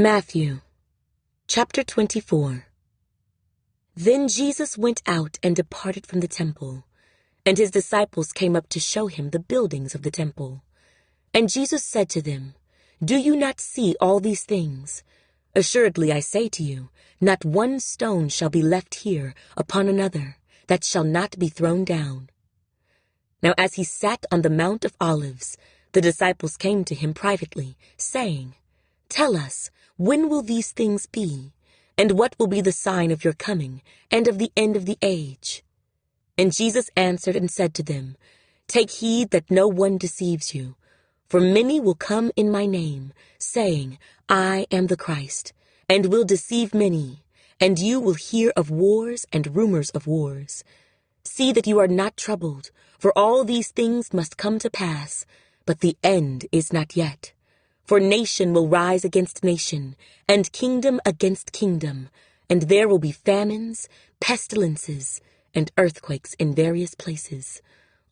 Matthew, chapter 24. Then Jesus went out and departed from the temple, and his disciples came up to show him the buildings of the temple. And Jesus said to them, "Do you not see all these things? Assuredly I say to you, not one stone shall be left here upon another, that shall not be thrown down." Now as he sat on the Mount of Olives, the disciples came to him privately, saying, "Tell us, when will these things be? And what will be the sign of your coming, and of the end of the age?" And Jesus answered and said to them, "Take heed that no one deceives you. For many will come in my name, saying, 'I am the Christ,' and will deceive many. And you will hear of wars and rumors of wars. See that you are not troubled, for all these things must come to pass, but the end is not yet. For nation will rise against nation, and kingdom against kingdom, and there will be famines, pestilences, and earthquakes in various places.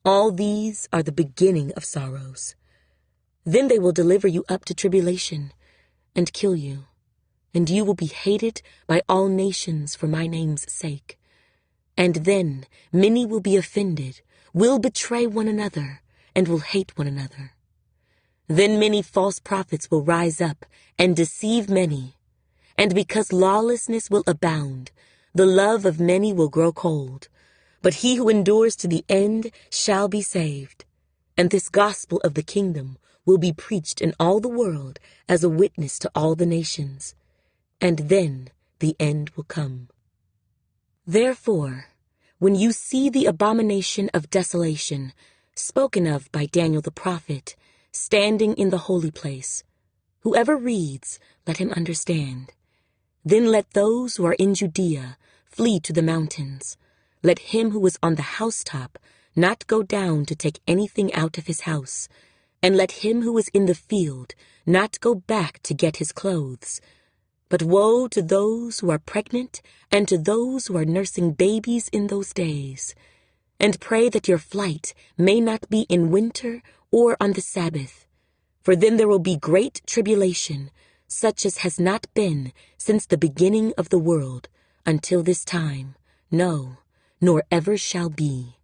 All these are the beginning of sorrows. Then they will deliver you up to tribulation, and kill you, and you will be hated by all nations for my name's sake. And then many will be offended, will betray one another, and will hate one another. Then many false prophets will rise up and deceive many. And because lawlessness will abound, the love of many will grow cold. But he who endures to the end shall be saved. And this gospel of the kingdom will be preached in all the world as a witness to all the nations. And then the end will come. Therefore, when you see the abomination of desolation, spoken of by Daniel the prophet, standing in the holy place, whoever reads, let him understand. Then let those who are in Judea flee to the mountains. Let him who is on the housetop not go down to take anything out of his house, and let him who is in the field not go back to get his clothes. But woe to those who are pregnant and to those who are nursing babies in those days. And pray that your flight may not be in winter or on the Sabbath, for then there will be great tribulation, such as has not been since the beginning of the world until this time, no, nor ever shall be.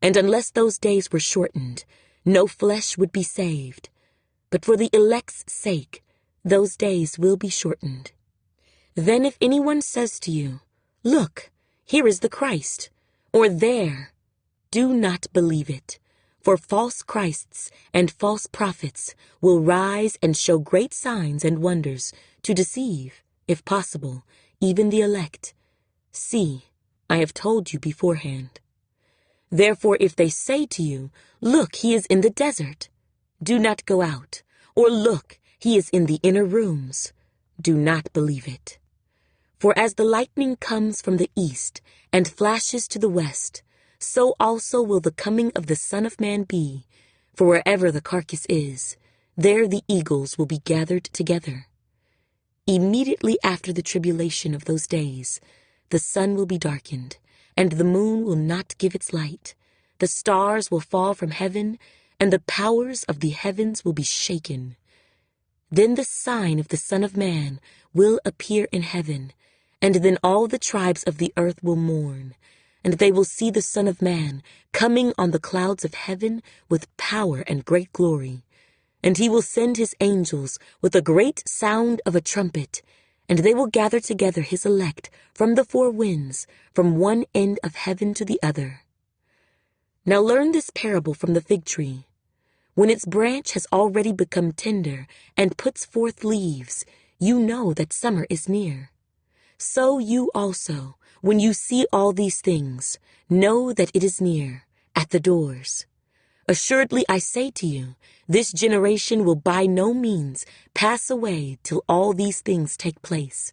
And unless those days were shortened, no flesh would be saved. But for the elect's sake, those days will be shortened. Then if anyone says to you, 'Look, here is the Christ,' or 'There,' do not believe it. For false Christs and false prophets will rise and show great signs and wonders to deceive, if possible, even the elect. See, I have told you beforehand. Therefore, if they say to you, 'Look, he is in the desert,' do not go out, or 'Look, he is in the inner rooms,' do not believe it. For as the lightning comes from the east and flashes to the west, so also will the coming of the Son of Man be. For wherever the carcass is, there the eagles will be gathered together. Immediately after the tribulation of those days, the sun will be darkened, and the moon will not give its light. The stars will fall from heaven, and the powers of the heavens will be shaken. Then the sign of the Son of Man will appear in heaven, and then all the tribes of the earth will mourn. And they will see the Son of Man coming on the clouds of heaven with power and great glory. And he will send his angels with a great sound of a trumpet, and they will gather together his elect from the four winds, from one end of heaven to the other. Now learn this parable from the fig tree. When its branch has already become tender and puts forth leaves, you know that summer is near. So you also, when you see all these things, know that it is near, at the doors. Assuredly I say to you, this generation will by no means pass away till all these things take place.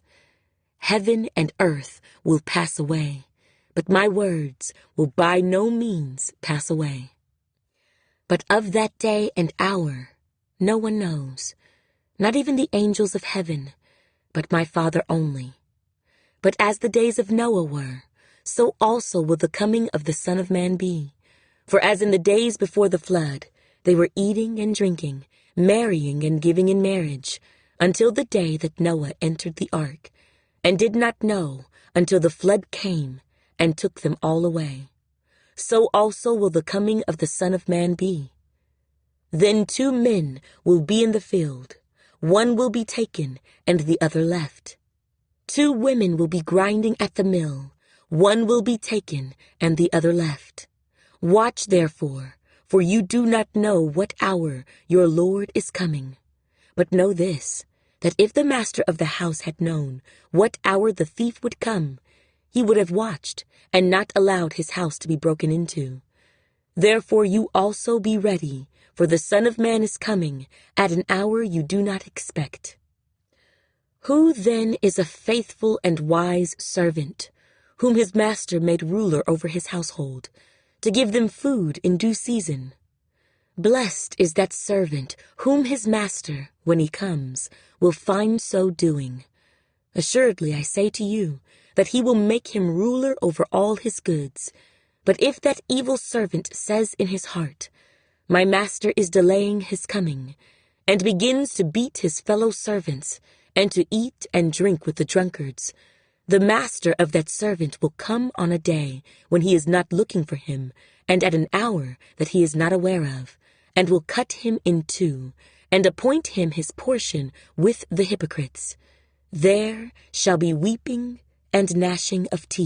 Heaven and earth will pass away, but my words will by no means pass away. But of that day and hour no one knows, not even the angels of heaven, but my Father only. But as the days of Noah were, so also will the coming of the Son of Man be. For as in the days before the flood, they were eating and drinking, marrying and giving in marriage, until the day that Noah entered the ark, and did not know until the flood came and took them all away. So also will the coming of the Son of Man be. Then 2 men will be in the field, one will be taken and the other left. 2 women will be grinding at the mill, one will be taken and the other left. Watch therefore, for you do not know what hour your Lord is coming. But know this, that if the master of the house had known what hour the thief would come, he would have watched and not allowed his house to be broken into. Therefore you also be ready, for the Son of Man is coming at an hour you do not expect. Who then is a faithful and wise servant, whom his master made ruler over his household, to give them food in due season? Blessed is that servant whom his master, when he comes, will find so doing. Assuredly I say to you, that he will make him ruler over all his goods. But if that evil servant says in his heart, my master is delaying his coming, and begins to beat his fellow servants, and to eat and drink with the drunkards, the master of that servant will come on a day when he is not looking for him, and at an hour that he is not aware of, and will cut him in 2, and appoint him his portion with the hypocrites. There shall be weeping and gnashing of teeth.